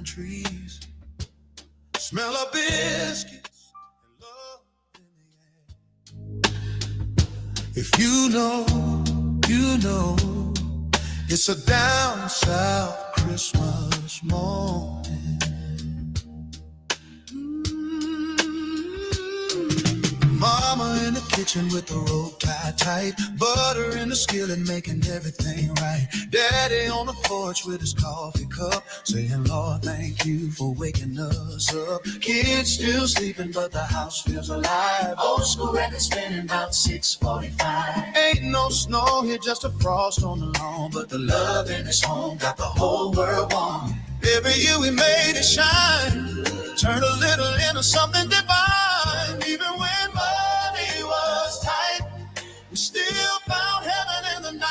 trees, smell of biscuits, and love in the air. If you know, it's a down south Christmas morning. Mama in the kitchen with the rope tied tight, butter in the skillet making everything right. Daddy on the porch with his coffee cup, saying, Lord, thank you for waking us up. Kids still sleeping, but the house feels alive. Old school record spinning about 6:45. Ain't no snow here, just a frost on the lawn, but the love in this home got the whole world warm. Every year we made it shine, turned a little into something divine. Even when money was tight, we still found heaven in the night.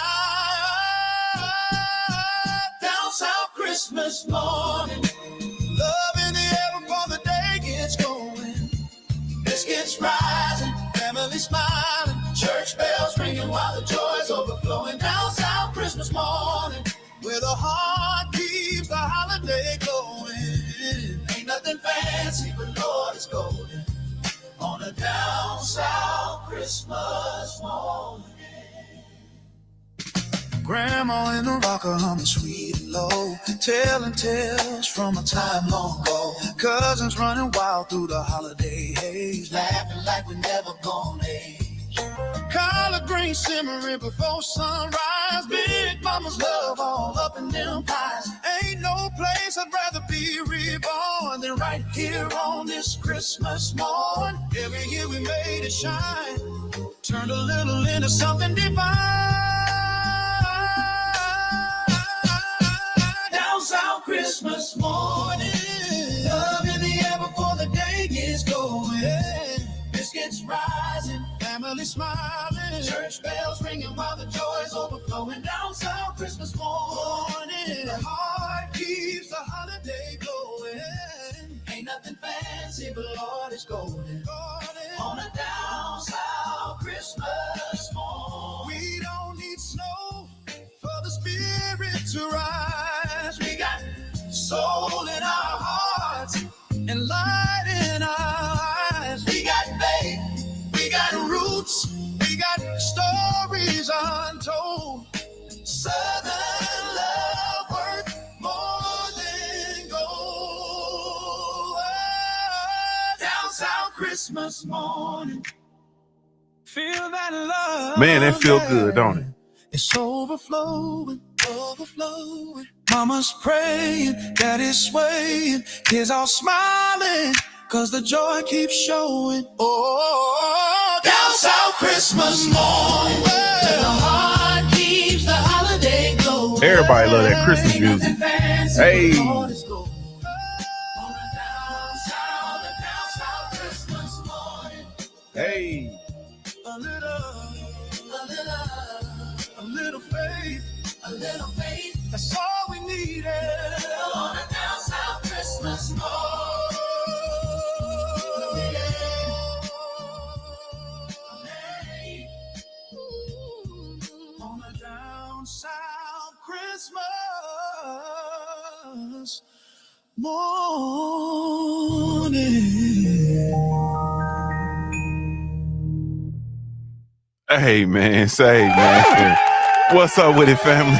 Down south Christmas morning, love in the air before the day gets going. Biscuits rising, family smiling, church bells ringing while the joy's overflowing. Down south Christmas morning, where the heart keeps the holiday going. Ain't nothing fancy, but Lord, it's golden on a down south Christmas morning. Grandma in the rocker humming sweet and low, telling tales from a time long ago. Cousins running wild through the holiday haze, laughing like we never gonna age. Collard greens simmering before sunrise, big mama's love all up in them pies. Ain't no place I'd rather be reborn than right here on this Christmas morn. Every year we made it shine, turned a little into something divine. Down south Christmas morning, love in the air before the day gets going. Biscuits rising, family smiling, church bells ringing while the joy's overflowing. Down south Christmas morning, the heart keeps the holiday going. Ain't nothing fancy, but Lord, it's golden on a down south Christmas morning. We don't need snow for the spirit to rise. We got soul in our hearts and light in our eyes. We got faith, we got roots, we got stories untold. Southern love worth more than gold. Down south Christmas morning, feel that love. Man, that feel good, don't it? It's overflowing, overflowing. Mama's praying, daddy's swaying, kids all smiling, cause the joy keeps showing. Oh, down south Christmas morning, where the heart keeps the holiday glowing. Everybody love that Christmas music. Hey. Hey. A little faith, that's all we needed on a down south Christmas morning. On a down south Christmas morning. Hey, man, say, man. What's up with it, family?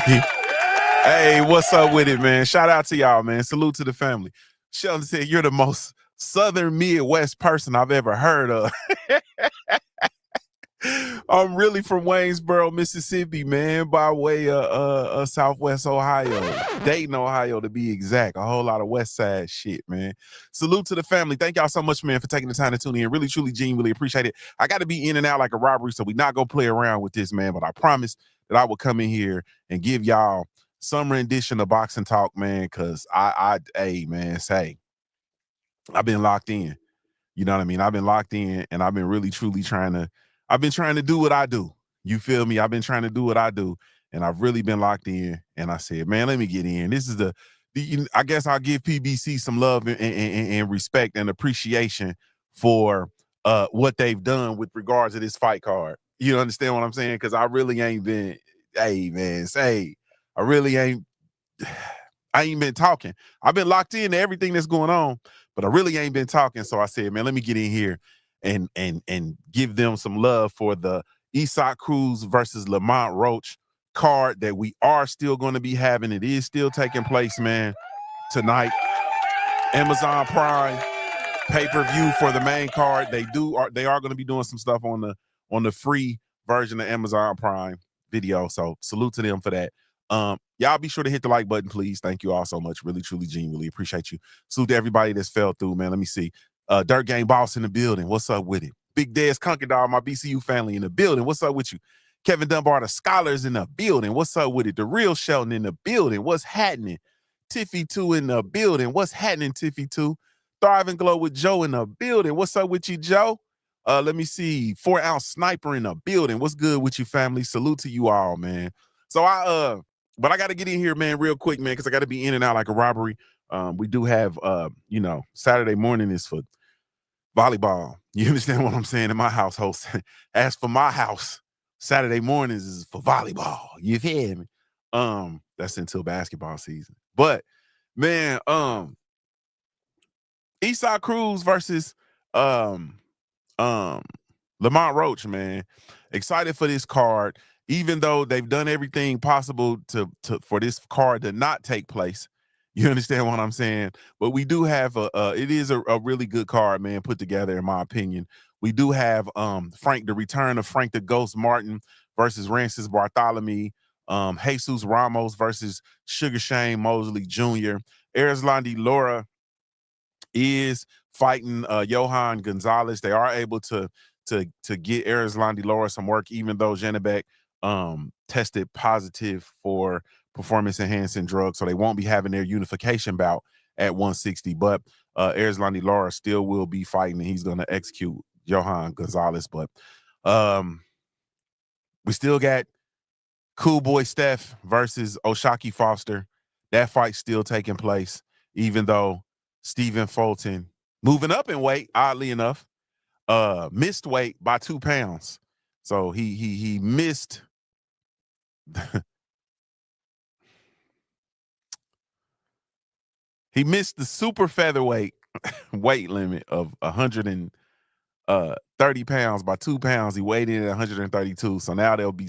Hey, what's up with it, man? Shout out to y'all, man. Salute to the family. Sheldon said, you're the most Southern Midwest person I've ever heard of. I'm really from Waynesboro, Mississippi, man, by way of Southwest Ohio, Dayton, Ohio, to be exact. A whole lot of West Side shit, man. Salute to the family. Thank y'all so much, man, for taking the time to tune in. Really, truly, Gene, really appreciate it. I got to be in and out like a robbery, so we not going to play around with this, man, but I promise that I will come in here and give y'all some rendition of boxing talk, man, because hey, man, say, I've been locked in. You know what I mean? I've been locked in, and I've been really, truly trying to do what I do. You feel me? I've been trying to do what I do, and I've really been locked in, and I said, man, let me get in. This is I guess I'll give PBC some love and respect and appreciation for what they've done with regards to this fight card. You understand what I'm saying? Because I really ain't been, hey, man, say, I really ain't I ain't been talking. I've been locked into everything that's going on, but I really ain't been talking. So I said, man, let me get in here and give them some love for the Cruz versus Lamont Roach card that we are still going to be having. It is still taking place, man, tonight. Amazon Prime pay-per-view for the main card. They are going to be doing some stuff on the free version of Amazon Prime Video. So salute to them for that. Y'all be sure to hit the like button, please. Thank you all so much. Really, truly, genuinely appreciate you. Salute to everybody that's fell through, man. Let me see. Dirt Game Boss in the building. What's up with it? Big Des Conker Dog, my BCU family in the building. What's up with you? Kevin Dunbar, the Scholars in the building. What's up with it? The Real Shelton in the building. What's happening? Tiffy 2 in the building. What's happening, Tiffy 2? Thrive and Glow with Joe in the building. What's up with you, Joe? Let me see. 4-ounce Sniper in the building. What's good with you, family? Salute to you all, man. So but I got to get in here, man, real quick, man, because I got to be in and out like a robbery. We do have, Saturday morning is for volleyball. You understand what I'm saying? In my household, as for my house, Saturday mornings is for volleyball. You feel me? That's until basketball season. But man, Cruz versus Lamont Roach, man. Excited for this card, even though they've done everything possible to for this card to not take place. You understand what I'm saying? But we do have it is a really good card, man, put together, in my opinion. We do have the return of Frank the Ghost Martin versus Rancis Bartholomew, Jesus Ramos versus Sugar Shane Mosley Jr. Erislandy Laura is fighting Johan Gonzalez. They are able to get Erislandy Laura some work, even though Janabek tested positive for performance-enhancing drugs, so they won't be having their unification bout at 160. But Erislandy Laura still will be fighting, and he's going to execute Johan Gonzalez. But we still got Cool Boy Steph versus Oshaki Foster. That fight's still taking place, even though Stephen Fulton, moving up in weight, oddly enough, missed weight by 2 pounds. So he missed he missed the super featherweight weight limit of 130 pounds by 2 pounds. He weighed in at 132. So now they'll be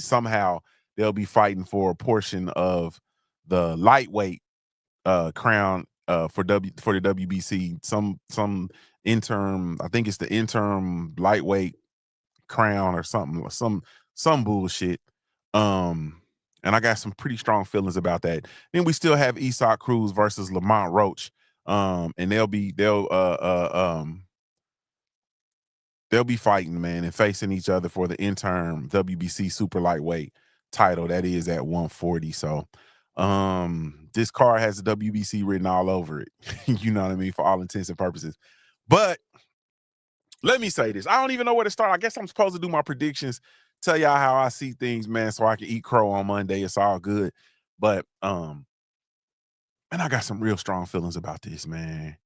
fighting for a portion of the lightweight crown for the WBC. Some interim, I think it's the interim lightweight crown or something, some bullshit. And I got some pretty strong feelings about that. Then we still have Cruz versus Lamont Roach. And they'll be fighting, man, and facing each other for the interim WBC super lightweight title. That is at 140. So this card has the WBC written all over it. You know what I mean? For all intents and purposes. But let me say this. I don't even know where to start. I guess I'm supposed to do my predictions, tell y'all how I see things, man, so I can eat crow on Monday. It's all good. But and I got some real strong feelings about this, man.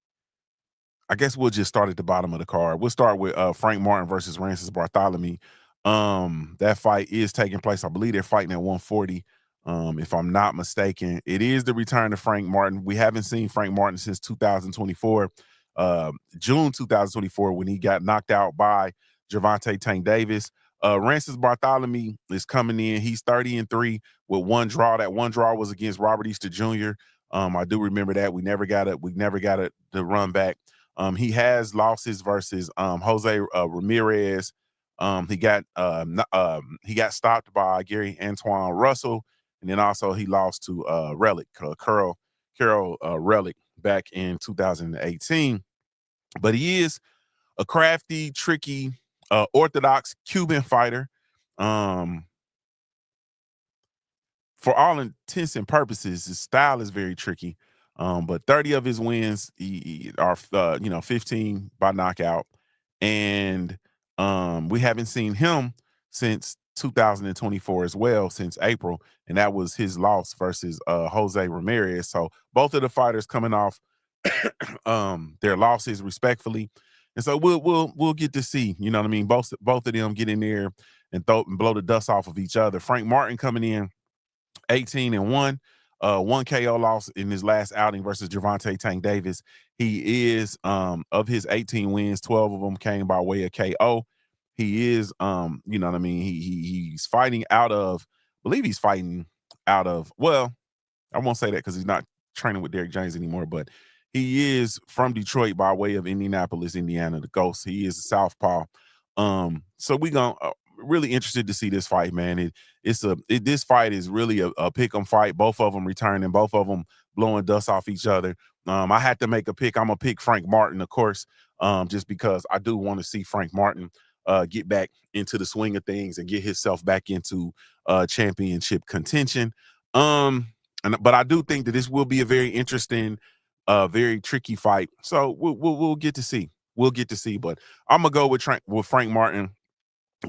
I guess we'll just start at the bottom of the card. We'll start with Frank Martin versus Rancis Bartholomew. That fight is taking place. I believe they're fighting at 140. If I'm not mistaken. It is the return of Frank Martin. We haven't seen Frank Martin since 2024, June 2024, when he got knocked out by Gervonta Tank Davis. Rancis Bartholomew is coming in. He's 30-3 with 1 draw. That 1 draw was against Robert Easter Jr. I do remember that. We never got it to run back. He has losses versus Jose Ramirez. He got stopped by Gary Antoine Russell, and then also he lost to Relic Carol Relic back in 2018. But he is a crafty, tricky, orthodox Cuban fighter. For all intents and purposes, his style is very tricky. But 30 of his wins are 15 by knockout, and we haven't seen him since 2024 as well, since April, and that was his loss versus Jose Ramirez. So both of the fighters coming off their losses respectfully, and so we'll get to see, you know what I mean, both of them get in there and blow the dust off of each other. Frank Martin coming in 18-1. one KO loss in his last outing versus Gervonta Tank Davis. He is of his 18 wins, 12 of them came by way of KO. He is you know what I mean, he's fighting out of, I believe he's fighting out of, well, I won't say that because he's not training with Derrick James anymore, but he is from Detroit by way of Indianapolis, Indiana, the Ghost. He is a southpaw. So we gonna really interested to see this fight, man. This fight is really a pick 'em fight. Both of them returning, both of them blowing dust off each other. I had to make a pick. I'm gonna pick Frank Martin, of course, just because I do want to see Frank Martin get back into the swing of things and get himself back into championship contention. But I do think that this will be a very interesting, very tricky fight. So we'll get to see. We'll get to see. But I'm gonna go with Frank Martin.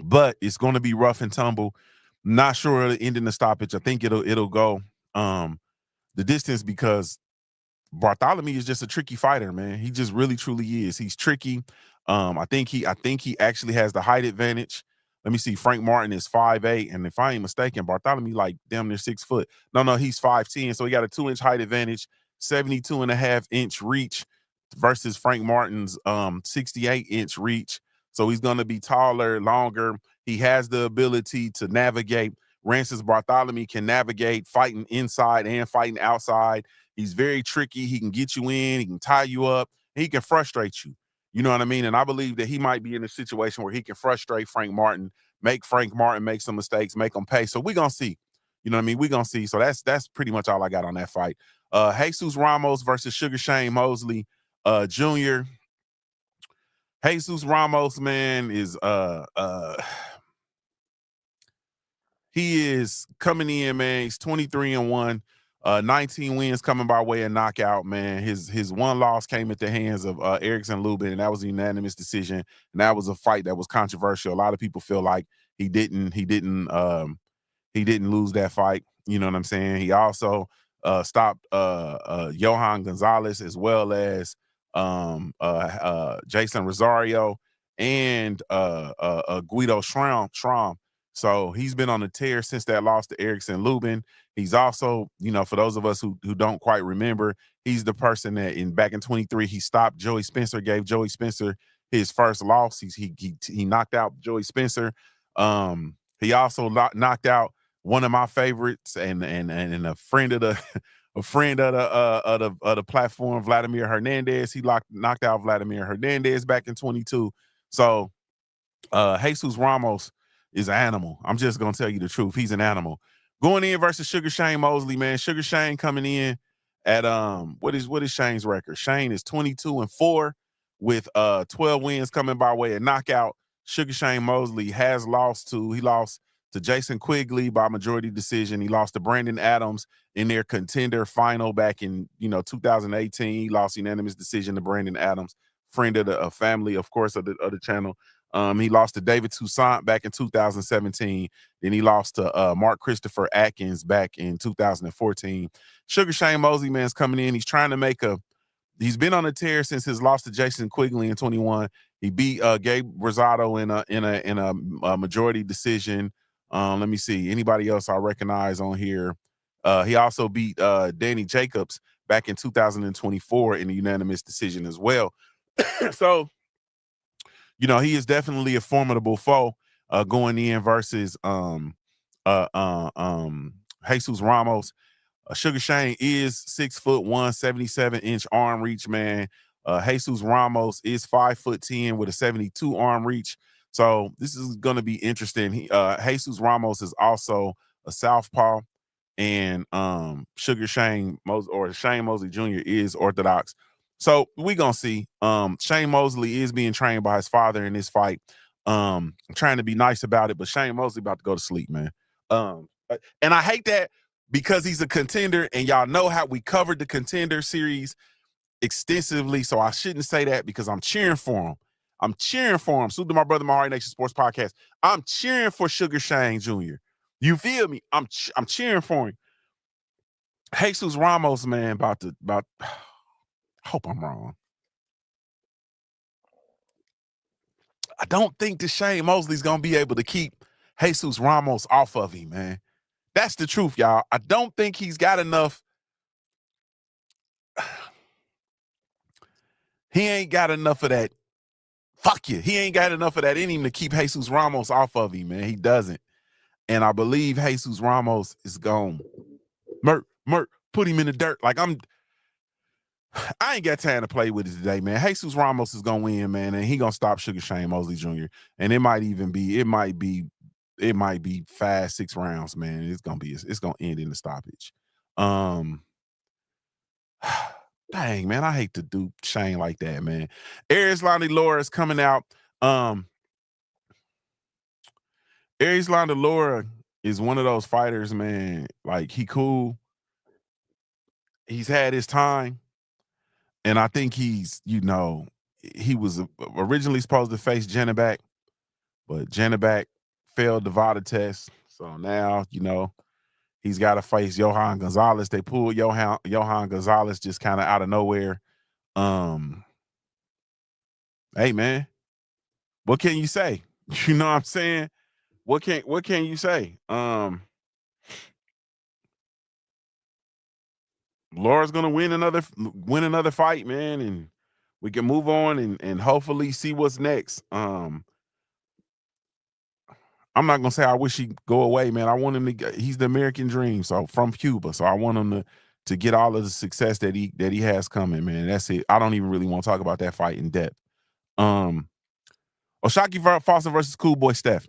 But it's going to be rough and tumble. Not sure it'll end in the stoppage. I think it'll go the distance because Bartholomew is just a tricky fighter, man. He just really truly is. He's tricky. I think he actually has the height advantage. Let me see. Frank Martin is 5'8", and if I ain't mistaken, Bartholomew like damn near 6 foot. No, he's 5'10", so he got a 2-inch height advantage, 72.5-inch reach versus Frank Martin's 68-inch reach. So he's going to be taller, longer. He has the ability to navigate. Rancis Bartholomew can navigate fighting inside and fighting outside. He's very tricky. He can get you in. He can tie you up. He can frustrate you. You know what I mean? And I believe that he might be in a situation where he can frustrate Frank Martin, make Frank Martin make some mistakes, make him pay. So we're going to see. You know what I mean? We're going to see. So that's pretty much all I got on that fight. Jesus Ramos versus Sugar Shane Mosley Jr. Jesus Ramos, man, is he is coming in, man. He's 23-1, 19 wins coming by way of knockout, man. His one loss came at the hands of Erickson Lubin, and that was a unanimous decision. And that was a fight that was controversial. A lot of people feel like he didn't lose that fight. You know what I'm saying? He also stopped Johan Gonzalez as well as Jason Rosario and Guido Schramm. So he's been on a tear since that loss to Erickson Lubin. He's also, you know, for those of us who don't quite remember, he's the person that back in 23 he stopped Joey Spencer, gave Joey Spencer his first loss. He knocked out Joey Spencer. He also knocked out one of my favorites and a friend of the the platform, Vladimir Hernandez. He knocked out Vladimir Hernandez back in 22. So Jesus Ramos is an animal. I'm just gonna tell you the truth. He's an animal. Going in versus Sugar Shane Mosley, man. Sugar Shane coming in at what is Shane's record? Shane is 22-4 with 12 wins coming by way of knockout. Sugar Shane Mosley he lost to Jason Quigley by majority decision. He lost to Brandon Adams in their contender final back in 2018. He lost unanimous decision to Brandon Adams, friend of the family, of course, of the channel. He lost to David Toussaint back in 2017. Then he lost to Mark Christopher Atkins back in 2014. Sugar Shane Mosley, man's coming in. He's trying to he's been on a tear since his loss to Jason Quigley in 21. He beat Gabe Rosado in a majority decision. Let me see. Anybody else I recognize on here? He also beat Danny Jacobs back in 2024 in a unanimous decision as well. So, he is definitely a formidable foe going in versus Jesus Ramos. Sugar Shane is 6'1", 77-inch arm reach, man. Jesus Ramos is 5'10" with a 72 arm reach. So this is going to be interesting. Jesus Ramos is also a southpaw, and Shane Mosley Jr. is orthodox. So we're going to see. Shane Mosley is being trained by his father in this fight. I'm trying to be nice about it, but Shane Mosley about to go to sleep, man. And I hate that because he's a contender, and y'all know how we covered the contender series extensively, so I shouldn't say that because I'm cheering for him. I'm cheering for him. Salute to my brother, my Heart Nation Sports Podcast. I'm cheering for Sugar Shane Jr. You feel me? I'm cheering for him. Jesus Ramos, man, I hope I'm wrong. I don't think that Shane Mosley's going to be able to keep Jesus Ramos off of him, man. That's the truth, y'all. I don't think he's got enough He ain't got enough of that. Fuck you. He ain't got enough of that in him to keep Jesus Ramos off of him, man. He doesn't. And I believe Jesus Ramos is gone. Merk, put him in the dirt. Like I ain't got time to play with it today, man. Jesus Ramos is gonna win, man, and he gonna stop Sugar Shane Mosley Jr. And it might be 5-6 rounds, man. It's gonna end in the stoppage. Dang, man, I hate to do Shane like that, man. Arislandi Laura is coming out. Arislandi Laura is one of those fighters, man. Like, he cool. He's had his time. And I think he was originally supposed to face Janabak, but Janabak failed the VADA test. So now, he's got to face Johan Gonzalez. They pulled Johan Gonzalez just kind of out of nowhere. Hey, man, what can you say? You know what I'm saying? What can you say? Laura's gonna win another fight, man, and we can move on and hopefully see what's next. I'm not gonna say I wish he'd go away, man. I want him to. He's the American dream, so from Cuba. So I want him to get all of the success that he has coming, man. That's it. I don't even really want to talk about that fight in depth. Oshaki Foster versus Cool Boy Steph.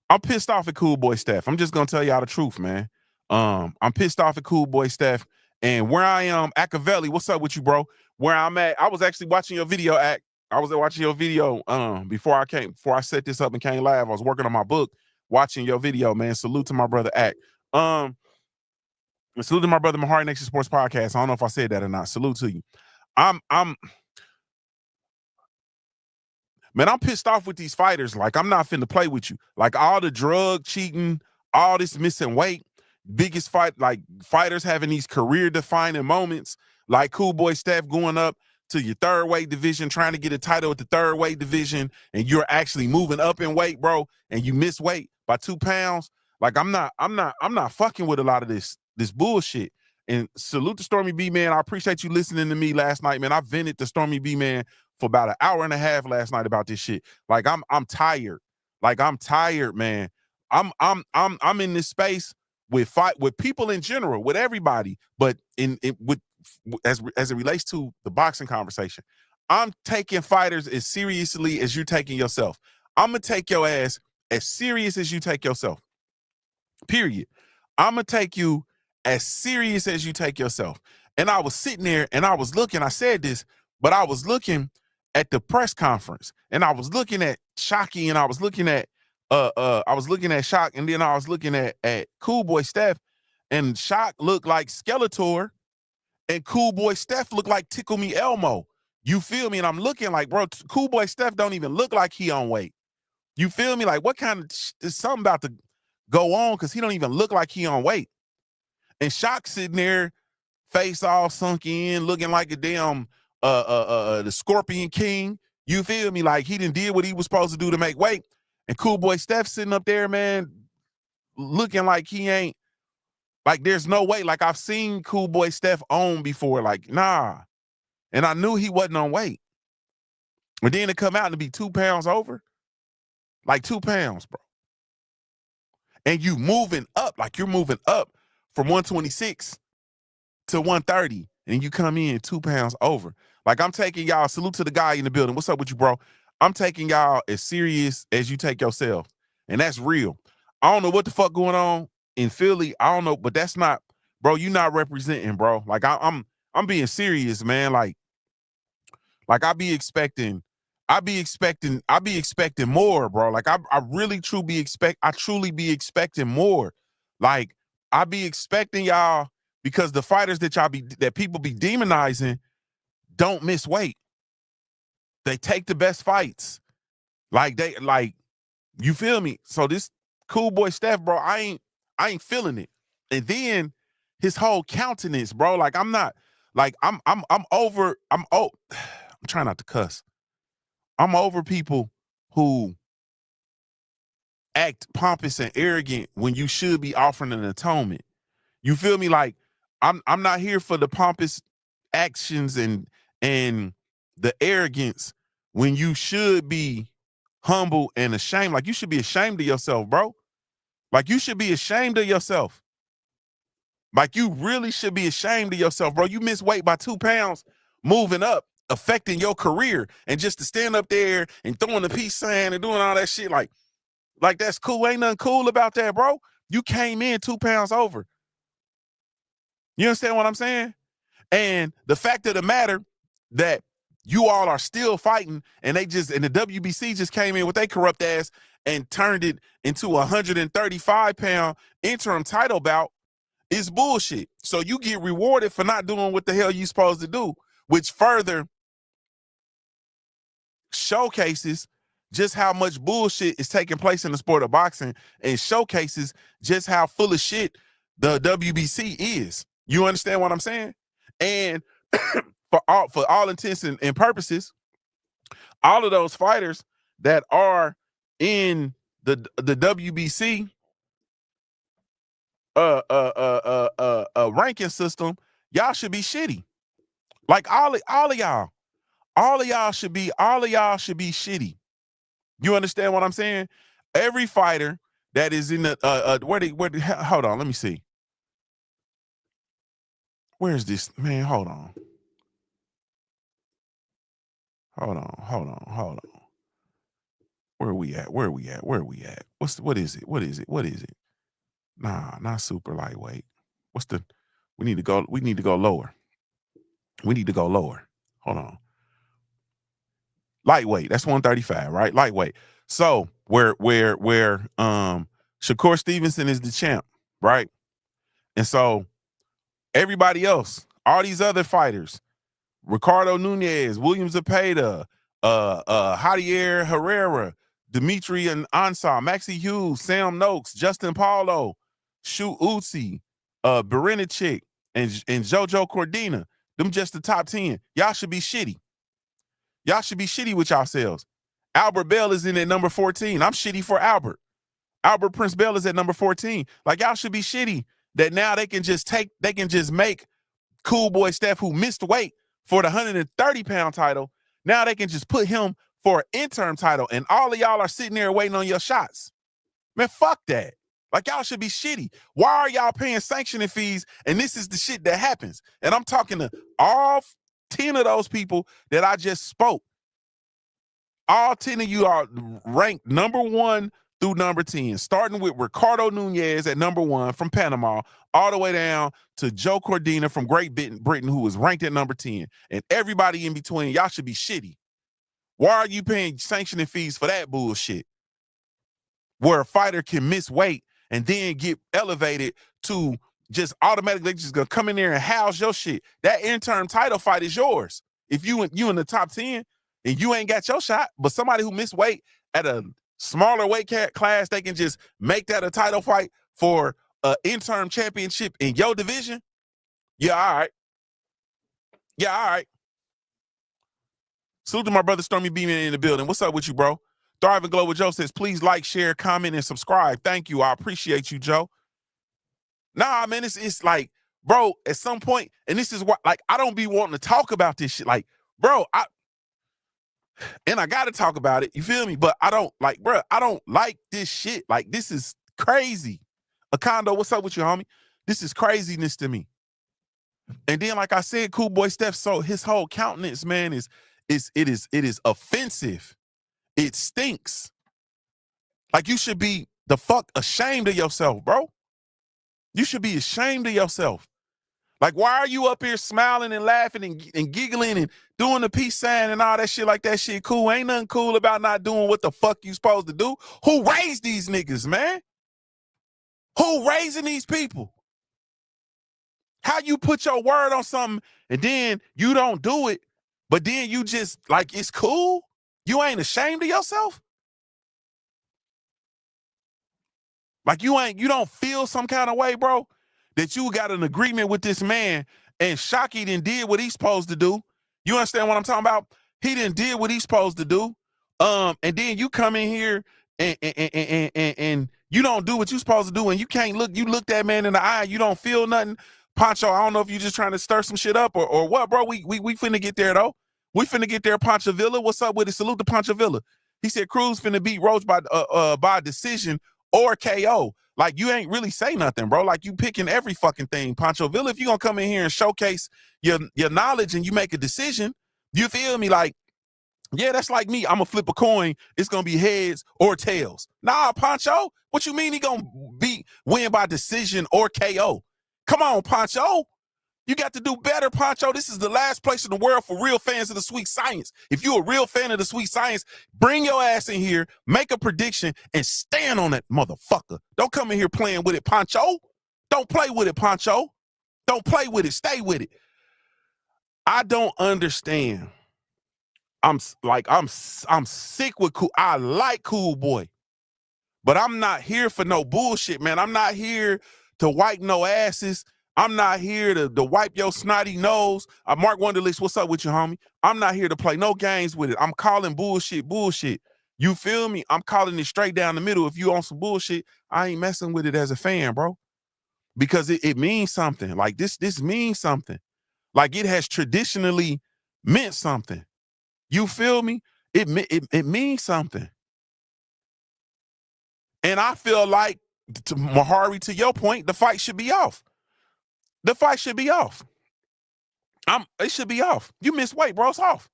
I'm pissed off at Cool Boy Steph. I'm just gonna tell y'all the truth, man. I'm pissed off at Cool Boy Steph. And where I am, Acavelli, what's up with you, bro? Where I'm at, I was actually watching your video, I was watching your video before I set this up and came live. I was working on my book, watching your video, man. Salute to my brother, Act. Salute to my brother, my Heart Nation Sports Podcast. I don't know if I said that or not. Salute to you. Man, I'm pissed off with these fighters. Like, I'm not finna play with you. Like, all the drug cheating, all this missing weight, biggest fight, like fighters having these career-defining moments, like Cool Boy Steph going up to your third weight division, trying to get a title at the third weight division, and you're actually moving up in weight, bro, and you miss weight by 2 pounds. Like, I'm not fucking with a lot of this bullshit. And salute to Stormy B, man. I appreciate you listening to me last night, man. I vented to Stormy B, man, for about an hour and a half last night about this shit. Like, I'm tired. Like, I'm tired, man. I'm in this space with people in general, with everybody, but as it relates to the boxing conversation, I'm taking fighters as seriously as you're taking yourself. I'm gonna take your ass as serious as you take yourself. Period. I'm gonna take you as serious as you take yourself. And I was sitting there and I was looking, I said this, but I was looking at the press conference and I was looking at Shockey and I was looking at Shock, and then I was looking at Cool Boy Steph, and Shock looked like Skeletor and Cool Boy Steph looked like Tickle Me Elmo. You feel me? And I'm looking like, bro, Cool Boy Steph don't even look like he on weight. You feel me? Like, what kind of is something about to go on, because he don't even look like he on weight. And Shock sitting there, face all sunk in, looking like a damn the Scorpion King. You feel me? Like, he didn't did what he was supposed to do to make weight. And Cool Boy Steph sitting up there, man, looking like he ain't, like, there's no way. Like, I've seen Cool Boy Steph on before, like, nah. And I knew he wasn't on weight. But then to come out and be 2 pounds over, like 2 pounds, bro. And you moving up, like you're moving up from 126 to 130, and you come in 2 pounds over. Like, I'm taking y'all, salute to the guy in the building. What's up with you, bro? I'm taking y'all as serious as you take yourself. And that's real. I don't know what the fuck going on in Philly. I don't know, but that's not, bro, you not representing, bro. Like, I'm being serious, man. Like I be expecting more, bro. Like, I truly be expecting more. Like, I be expecting y'all, because the fighters that people be demonizing don't miss weight. They take the best fights. Like, you feel me? So this Cool Boy Steph, bro, I ain't feeling it. And then his whole countenance, bro, like, I'm not, like, I'm trying not to cuss. I'm over people who act pompous and arrogant when you should be offering an atonement. You feel me? Like, I'm not here for the pompous actions and the arrogance when you should be humble and ashamed. Like, you should be ashamed of yourself, bro. Like, you should be ashamed of yourself. Like, you really should be ashamed of yourself, bro. You missed weight by 2 pounds moving up, affecting your career, and just to stand up there and throwing the peace sign and doing all that shit, like that's cool. Ain't nothing cool about that, bro. You came in 2 pounds over. You understand what I'm saying? And the fact of the matter that you all are still fighting, and the WBC just came in with their corrupt ass and turned it into a 135-pound interim title bout is bullshit. So you get rewarded for not doing what the hell you supposed to do, which further showcases just how much bullshit is taking place in the sport of boxing, and showcases just how full of shit the WBC is. You understand what I'm saying? And for all intents and purposes, all of those fighters that are in the WBC ranking system, y'all should be shitty. Like, all of y'all should be shitty. You understand what I'm saying? Every fighter that is in the hold on, let me see. Where's this man? Hold on. Where are we at? What is it? Nah, not super lightweight. We need to go lower. Hold on. Lightweight, that's 135, right? Lightweight. So where Shakur Stevenson is the champ, right? And so everybody else, all these other fighters, Ricardo Nunez, William Zepeda, Javier Herrera, Dimitri and Ansah, Maxie Hughes, Sam Noakes, Justin Paulo, Shu Uzi, Berenichik, and Jojo Cordina. Them just the top 10. Y'all should be shitty. Y'all should be shitty with yourselves. Albert Bell is in at number 14. I'm shitty for Albert. Albert Prince Bell is at number 14. Like, y'all should be shitty that now they can just make Cool Boy Steph, who missed weight for the 130-pound title. Now they can just put him for an interim title, and all of y'all are sitting there waiting on your shots. Man, fuck that. Like, y'all should be shitty. Why are y'all paying sanctioning fees? And this is the shit that happens. And I'm talking to all 10 of those people that I just spoke. All 10 of you are ranked number 1 through number 10, starting with Ricardo Nunez at number 1 from Panama, all the way down to Joe Cordina from Great Britain, who was ranked at number 10. And everybody in between, y'all should be shitty. Why are you paying sanctioning fees for that bullshit? Where a fighter can miss weight and then get elevated to just automatically just gonna come in there and house your shit. That interim title fight is yours. If you in the top 10 and you ain't got your shot, but somebody who missed weight at a smaller weight class, they can just make that a title fight for an interim championship in your division. Yeah, all right. Salute to my brother Stormy Beeman in the building. What's up with you, bro? Thriving Global Joe says, please like, share, comment, and subscribe. Thank you. I appreciate you, Joe. Nah, man, it's like, bro, at some point, and this is what, like, I don't be wanting to talk about this shit. Like, bro, I got to talk about it. You feel me? But I don't like, bro, I don't like this shit. Like, this is crazy. Acondo, what's up with you, homie? This is craziness to me. And then, like I said, Cool Boy Steph, so his whole countenance, man, it is offensive. It stinks. Like, you should be the fuck ashamed of yourself, bro. You should be ashamed of yourself. Like, why are you up here smiling and laughing and giggling and doing the peace sign and all that shit? Like, that shit cool. Ain't nothing cool about not doing what the fuck you supposed to do. Who raised these niggas, man? Who raising these people? How you put your word on something and then you don't do it, but then you just, like, it's cool? You ain't ashamed of yourself? Like, you don't feel some kind of way, bro, that you got an agreement with this man and Shockey done did what he's supposed to do. You understand what I'm talking about? He done did what he's supposed to do. And then you come in here and you don't do what you're supposed to do, and you look that man in the eye, you don't feel nothing. Pancho, I don't know if you're just trying to stir some shit up or what, bro. We finna get there though. We finna get there, Pancho Villa. What's up with it? Salute to Pancho Villa. He said Cruz finna beat Roach by decision or KO. Like, you ain't really say nothing, bro. Like, you picking every fucking thing. Pancho Villa, if you gonna come in here and showcase your knowledge and you make a decision, you feel me? Like, yeah, that's like me. I'm gonna flip a coin. It's gonna be heads or tails. Nah, Pancho. What you mean he gonna win by decision or KO? Come on, Pancho. You got to do better, Pancho. This is the last place in the world for real fans of the sweet science. If you're a real fan of the sweet science, bring your ass in here, make a prediction, and stand on it, motherfucker. Don't come in here playing with it, Pancho. Don't play with it, Pancho. Don't play with it. Stay with it. I don't understand. I'm sick with Cool. I like Cool Boy, but I'm not here for no bullshit, man. I'm not here to wipe no asses. I'm not here to wipe your snotty nose. Mark Wonderlist, what's up with you, homie? I'm not here to play no games with it. I'm calling bullshit. You feel me? I'm calling it straight down the middle. If you on some bullshit, I ain't messing with it as a fan, bro. Because it means something. Like, this means something. Like, it has traditionally meant something. You feel me? It means something. And I feel like, Mahari, to your point, the fight should be off. The fight should be off. It should be off. You miss weight, bro. It's off.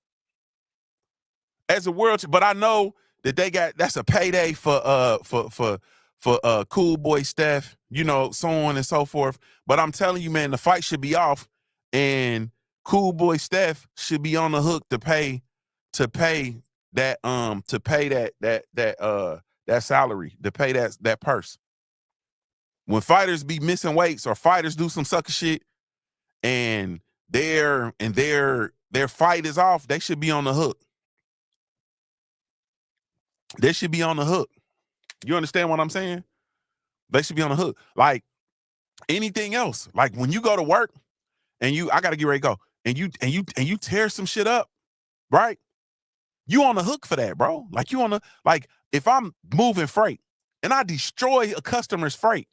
As a world, but I know that that's a payday for Cool Boy Steph, you know, so on and so forth. But I'm telling you, man, the fight should be off, and Cool Boy Steph should be on the hook to pay that salary, to pay that purse. When fighters be missing weights or fighters do some sucker shit and their fight is off, they should be on the hook. They should be on the hook. You understand what I'm saying? They should be on the hook. Like anything else. Like when you go to work and I gotta get ready to go, and you tear some shit up, right? You on the hook for that, bro. Like if I'm moving freight and I destroy a customer's freight,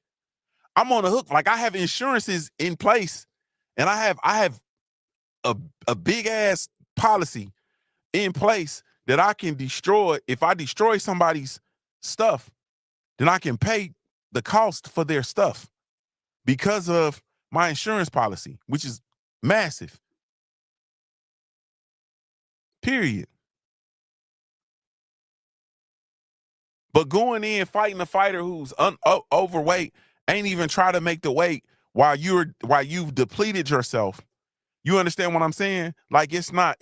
I'm on the hook. Like I have insurances in place, and I have a big ass policy in place that I can destroy. If I destroy somebody's stuff, then I can pay the cost for their stuff because of my insurance policy, which is massive. Period. But going in fighting a fighter who's overweight, ain't even try to make the weight while you've depleted yourself. You understand what I'm saying? Like that's not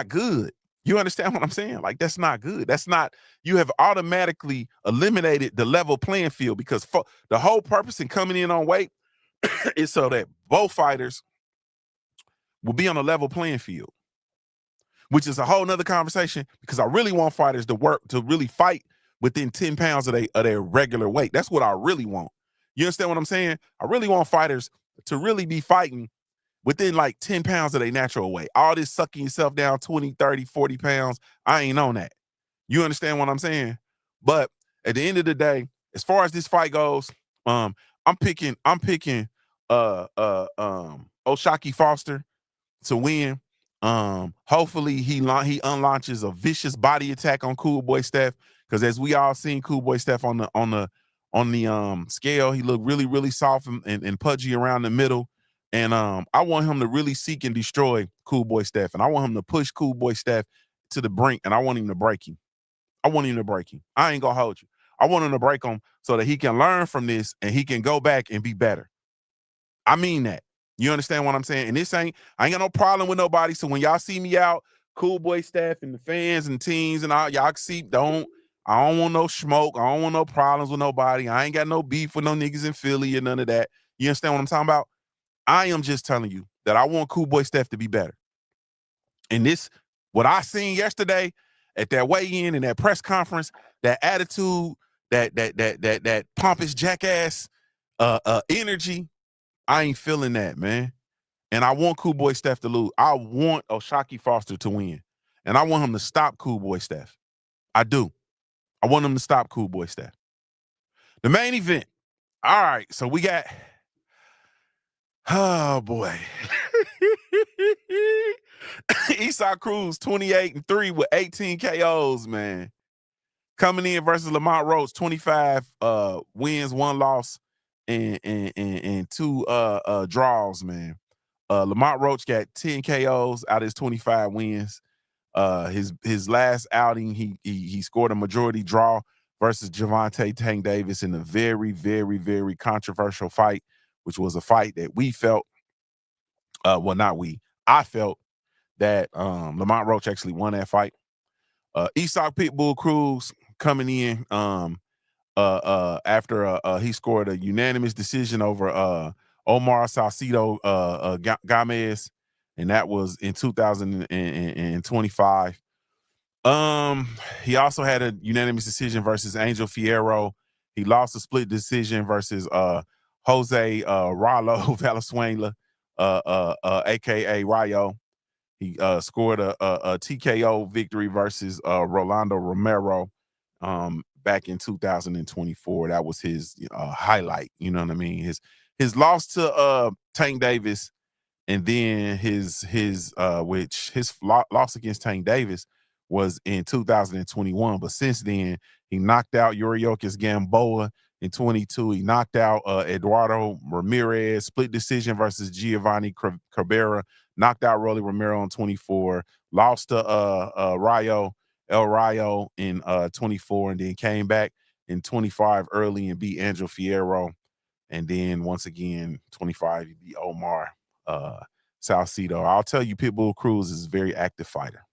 good. You understand what I'm saying? Like that's not good. You have automatically eliminated the level playing field, because the whole purpose in coming in on weight is so that both fighters will be on a level playing field, which is a whole nother conversation, because I really want fighters to really fight within 10 pounds of their regular weight. That's what I really want. You understand what I'm saying? I really want fighters to really be fighting within like 10 pounds of their natural weight. All this sucking yourself down 20, 30, 40 pounds, I ain't on that. You understand what I'm saying? But at the end of the day, as far as this fight goes, I'm picking O'Shaquie Foster to win. Hopefully he unlaunches a vicious body attack on Cool Boy Steph, because as we all seen Cool Boy Steph on the scale, he looked really, really soft and pudgy around the middle. And I want him to really seek and destroy Cool Boy Steph, and I want him to push Cool Boy Steph to the brink, and I want him to break him. I ain't gonna hold you. I want him to break him so that he can learn from this and he can go back and be better. I mean that. You understand what I'm saying? And I ain't got no problem with nobody. So when y'all see me out, Cool Boy Steph and the fans and teams and all, y'all see, I don't want no smoke. I don't want no problems with nobody. I ain't got no beef with no niggas in Philly or none of that. You understand what I'm talking about? I am just telling you that I want Cool Boy Steph to be better. And what I seen yesterday at that weigh-in and that press conference, that attitude, that pompous jackass energy, I ain't feeling that, man. And I want Cool Boy Steph to lose. I want O'Shaquie Foster to win. And I want him to stop Cool Boy Steph. I do. I want him to stop Cool Boy Steph. The main event. All right, so we got, oh boy. Esau Cruz 28-3 with 18 KOs, man. Coming in versus Lamont Roach, 25 wins, 1 loss, and 2 draws, man. Lamont Roach got 10 KOs out of his 25 wins. His last outing, he scored a majority draw versus Gervonta Tank Davis in a very, very, very controversial fight, which was a fight that we felt, well, not we, I felt that Lamont Roach actually won that fight. Esau Pitbull Cruz coming in after he scored a unanimous decision over Omar Salcido Gomez, and that was in 2025. He also had a unanimous decision versus Angel Fierro. He lost a split decision versus Jose Rallo Valenzuela, aka Rayo. He scored a TKO victory versus Rolando Romero back in 2024. That was his highlight. You know what I mean? His loss to Tank Davis, and then his loss against Tank Davis was in 2021. But since then, he knocked out Yuriorkis Gamboa in 22. He knocked out Eduardo Ramirez, split decision versus Giovanni Cabrera, knocked out Rolly Romero in 24, lost to El Rayo in 24, and then came back in 25 early and beat Angel Fierro. And then once again, 25, he beat Omar Salcido. I'll tell you, Pitbull Cruz is a very active fighter.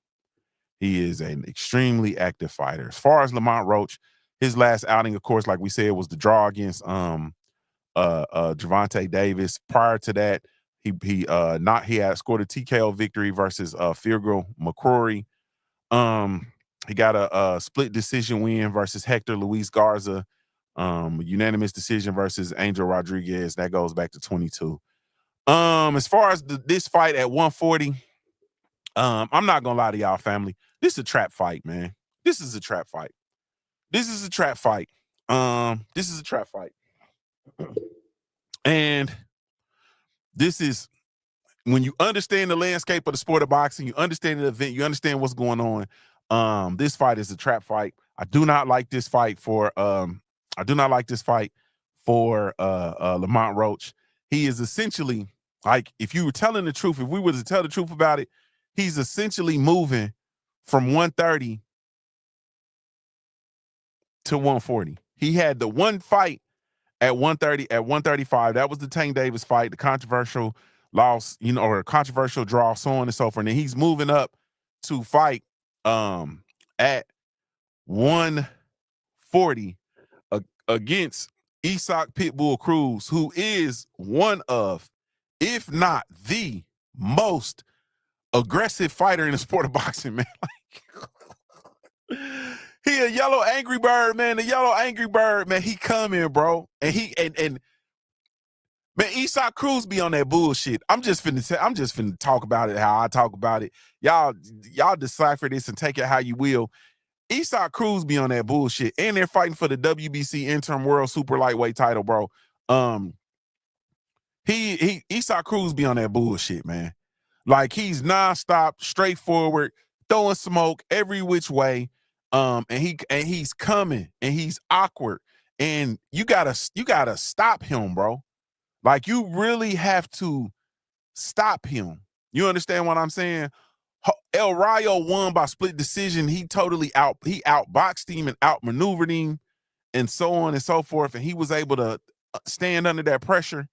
He is an extremely active fighter. As far as Lamont Roach, his last outing, of course, like we said, was the draw against Gervonta Davis. Prior to that, he had scored a TKO victory versus Firgo McCrory. He got a split decision win versus Hector Luis Garza. Unanimous decision versus Angel Rodriguez. That goes back to 22. As far as this fight at 140, I'm not gonna lie to y'all, family. This is a trap fight, man. This is a trap fight. This is a trap fight. This is a trap fight. And this is when you understand the landscape of the sport of boxing, you understand the event, you understand what's going on. This fight is a trap fight. I do not like this fight for Lamont Roach. He is essentially, like, if you were telling the truth, if we were to tell the truth about it, he's essentially moving from 130 to 140. He had the one fight at 130, at 135. That was the Tank Davis fight, the controversial loss, or a controversial draw, so on and so forth. And then he's moving up to fight at 140 against Esau Pitbull Cruz, who is one of, if not the most aggressive fighter in the sport of boxing, man. He a yellow angry bird, man. The yellow angry bird, man. He coming, bro. And man, Esau Cruz be on that bullshit. I'm just finna talk about it how I talk about it. Y'all decipher this and take it how you will. Esau Cruz be on that bullshit, and they're fighting for the WBC interim world super lightweight title, bro. Esau Cruz be on that bullshit, man. Like, he's nonstop, straightforward, throwing smoke every which way. And he's coming, and he's awkward, and you gotta stop him, bro. Like, you really have to stop him. You understand what I'm saying? El Rayo won by split decision. He outboxed him and outmaneuvered him, and so on and so forth. And he was able to stand under that pressure.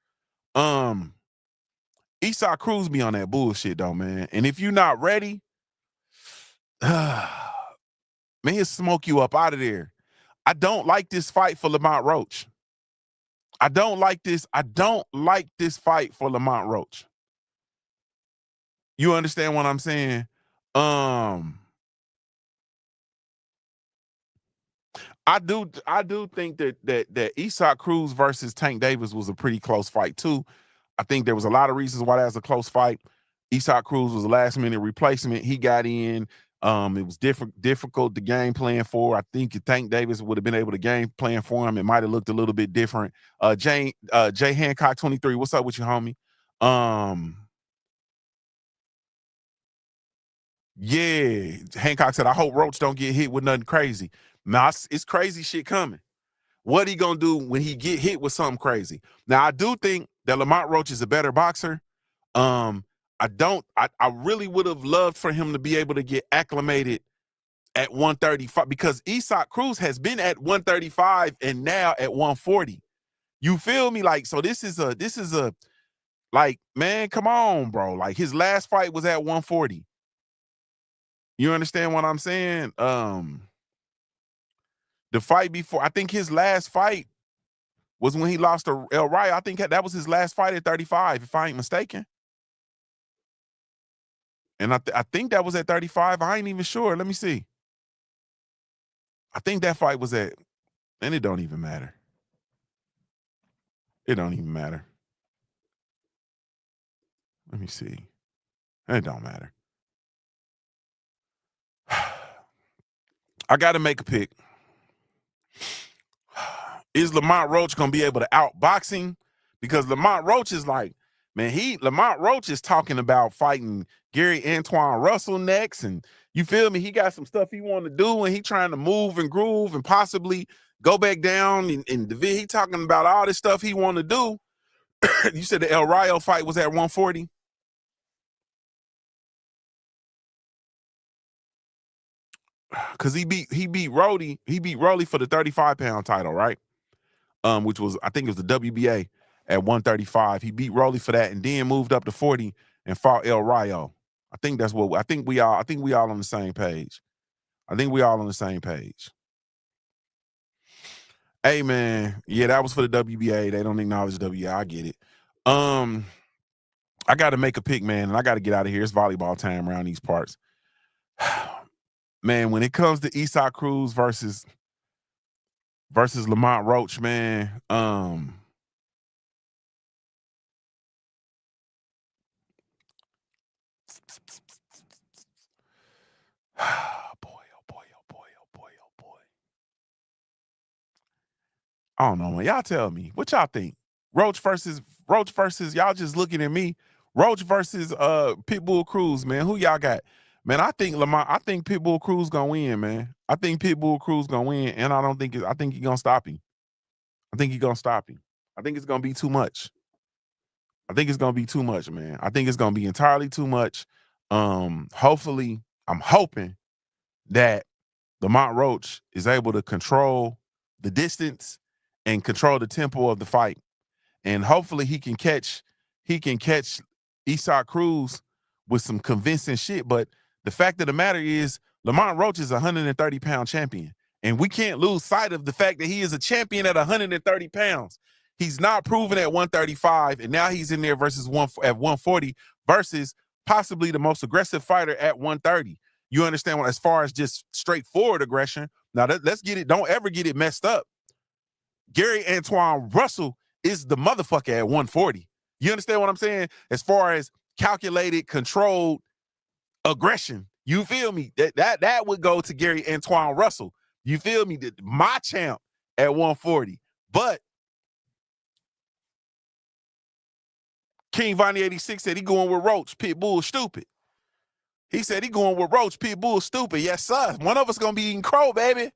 Esau Cruz be on that bullshit though, man. And if you're not ready, man, he'll smoke you up out of there. I don't like this fight for Lamont Roach. I don't like this fight for Lamont Roach. You understand what I'm saying? I do think that Esau Cruz versus Tank Davis was a pretty close fight too. I think there was a lot of reasons why that was a close fight. Esau Cruz was a last minute replacement. He got in. It was difficult to game plan for. I think if Tank Davis would have been able to game plan for him, it might have looked a little bit different. Jay Hancock 23, what's up with you, homie? Yeah, Hancock said, I hope Roach don't get hit with nothing crazy. Now, it's crazy shit coming. What he gonna do when he get hit with something crazy? Now, I do think that Lamont Roach is a better boxer. I really would have loved for him to be able to get acclimated at 135 because Cruz has been at 135 and now at 140. You feel me? Like, so this is a like, man, come on, bro. Like, his last fight was at 140. You understand what I'm saying? The fight before, I think his last fight was when he lost to El Rayo. I think that was his last fight at 35, if I ain't mistaken. And I think that was at 35. I ain't even sure. Let me see. I think that fight was at, and it don't even matter. It don't even matter. Let me see. It don't matter. I got to make a pick. Is Lamont Roach going to be able to outbox him? Because Lamont Roach is like, man, Lamont Roach is talking about fighting Gary Antoine Russell next. And you feel me? He got some stuff he want to do and he trying to move and groove and possibly go back down in the he talking about all this stuff he want to do. You said the El Rayo fight was at 140? Because he beat Rolly for the 35-pound title, right? Which was, I think it was the WBA at 135. He beat Rolly for that and then moved up to 40 and fought El Rayo. I think we all on the same page. Hey man, yeah, that was for the WBA. They don't acknowledge WBA. I get it. I got to make a pick, man, and I got to get out of here. It's volleyball time around these parts. Man, when it comes to Cruz versus Lamont Roach, man, I don't know, man. Y'all tell me. What y'all think? Roach versus y'all just looking at me. Roach versus Pitbull Cruz, man. Who y'all got? Man, I think Pitbull Cruz gonna win, man. I think Pitbull Cruz gonna win, and I think he gonna stop him. I think it's gonna be too much. I think it's gonna be too much, man. I think it's gonna be entirely too much. Hopefully, I'm hoping that Lamont Roach is able to control the distance and control the tempo of the fight. And hopefully he can catch Isaac Cruz with some convincing shit. But the fact of the matter is Lamont Roach is a 130-pound champion. And we can't lose sight of the fact that he is a champion at 130 pounds. He's not proven at 135, and now he's in there versus at 140 versus possibly the most aggressive fighter at 130. You understand what, as far as just straightforward aggression. Now let's get it. Don't ever get it messed up. Gary Antoine Russell is the motherfucker at 140. You understand what I'm saying? As far as calculated, controlled aggression. You feel me? That would go to Gary Antoine Russell. You feel me? My champ at 140. But King Vonnie 86 said he going with Roach. Pitbull stupid. He said he going with Roach. Pitbull stupid. Yes, sir. One of us gonna be eating crow, baby.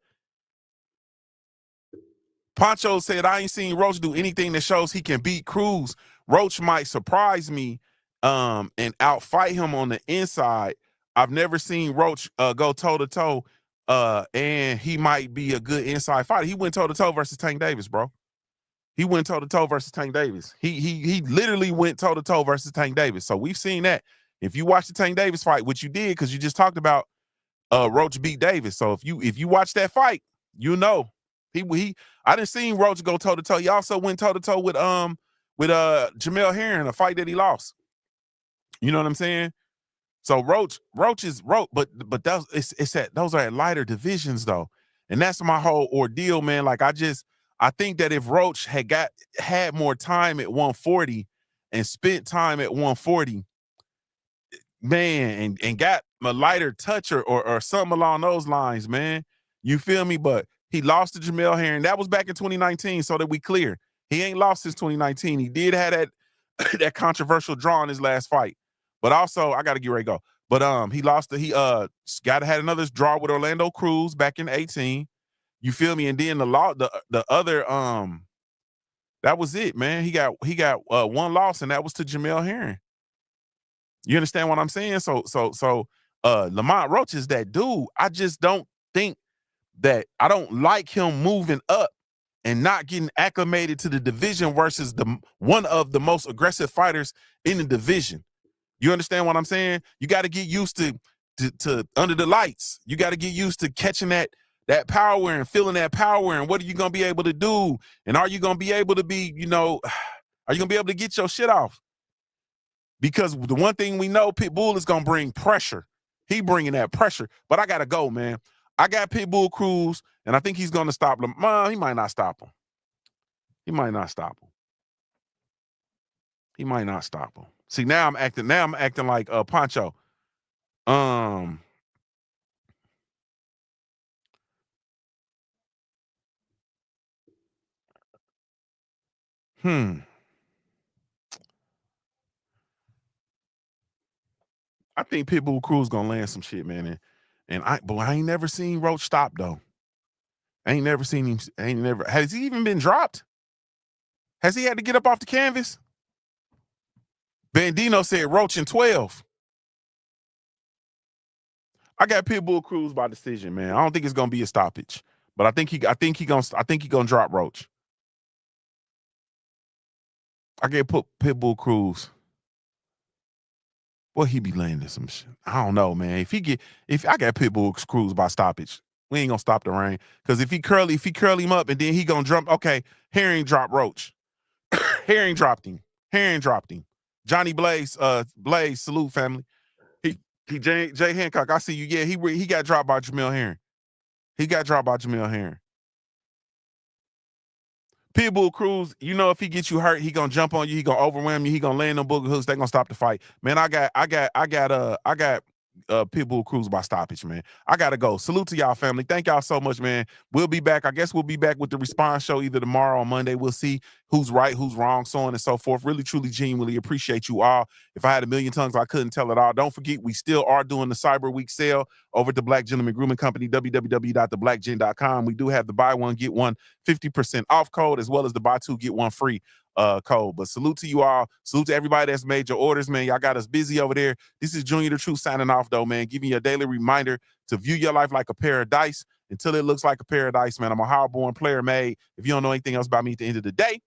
Poncho said, I ain't seen Roach do anything that shows he can beat Cruz. Roach might surprise me and outfight him on the inside. I've never seen Roach go toe-to-toe, and he might be a good inside fighter. He went toe-to-toe versus Tank Davis, bro. He went toe-to-toe versus Tank Davis. He literally went toe-to-toe versus Tank Davis. So we've seen that. If you watch the Tank Davis fight, which you did because you just talked about Roach beat Davis. So if you watch that fight, you know. I didn't see Roach go toe-to-toe. He also went toe-to-toe with Jamel Herring, a fight that he lost. You know what I'm saying? So Roach is Roach, but those are at lighter divisions though. And that's my whole ordeal, man. Like I think that if Roach had more time at 140 and spent time at 140, man, and got a lighter touch or something along those lines, man. You feel me? But he lost to Jamel Herring. That was back in 2019, so that we clear. He ain't lost since 2019. He did have that controversial draw in his last fight. But also, I got to get ready to go. But he lost he had another draw with Orlando Cruz back in 18. You feel me? And then the other that was it, man. He got one loss, and that was to Jamel Herring. You understand what I'm saying? So Lamont Roach is that dude. I just don't think that I don't like him moving up and not getting acclimated to the division versus one of the most aggressive fighters in the division. You understand what I'm saying? You got to get used to under the lights. You got to get used to catching that power and feeling that power. And what are you going to be able to do? And are you going to be able to be, are you going to be able to get your shit off? Because the one thing we know, Pitbull is going to bring pressure. He bringing that pressure. But I got to go, man. I got Pitbull Cruz, and I think he's going to stop him. He might not stop him. He might not stop him. He might not stop him. See, now I'm acting like Pancho. I think Pitbull Cruz gonna land some shit, man. But I ain't never seen Roach stop though. I ain't never seen him. Has he even been dropped? Has he had to get up off the canvas? Bandino said Roach in 12. I got Pitbull Cruz by decision, man. I don't think it's gonna be a stoppage, but I think he gonna drop Roach. I get put Pitbull Cruz. Well, he be landing some shit. I don't know, man. If I got Pitbull Cruz by stoppage, we ain't gonna stop the rain. Because if he curl him up and then he gonna jump, okay, Herring dropped Roach. Herring dropped him. Johnny Blaze, salute family. Jay Hancock, I see you. Yeah, he got dropped by Jamel Herring. Pitbull Cruz, if he gets you hurt, he gonna jump on you, he gonna overwhelm you, he gonna land on booger hooks, they gonna stop the fight. Man, I got Pitbull Cruz by stoppage, man. I gotta go. Salute to y'all, family. Thank y'all so much, man. We'll be back. I guess we'll be back with the response show either tomorrow or Monday. We'll see who's right, who's wrong, so on and so forth. Really, truly, genuinely appreciate you all. If I had a million tongues, I couldn't tell it all. Don't forget, we still are doing the Cyber Week sale over at the Black Gentleman Grooming Company, www.theblackgen.com. We do have the buy one, get one 50% off code, as well as the buy two, get one free code. But salute to you all. Salute to everybody that's made your orders, man. Y'all got us busy over there. This is Junior the Truth signing off, though, man. Giving you a daily reminder to view your life like a paradise until it looks like a paradise, man. I'm a hard-born player made. If you don't know anything else about me at the end of the day,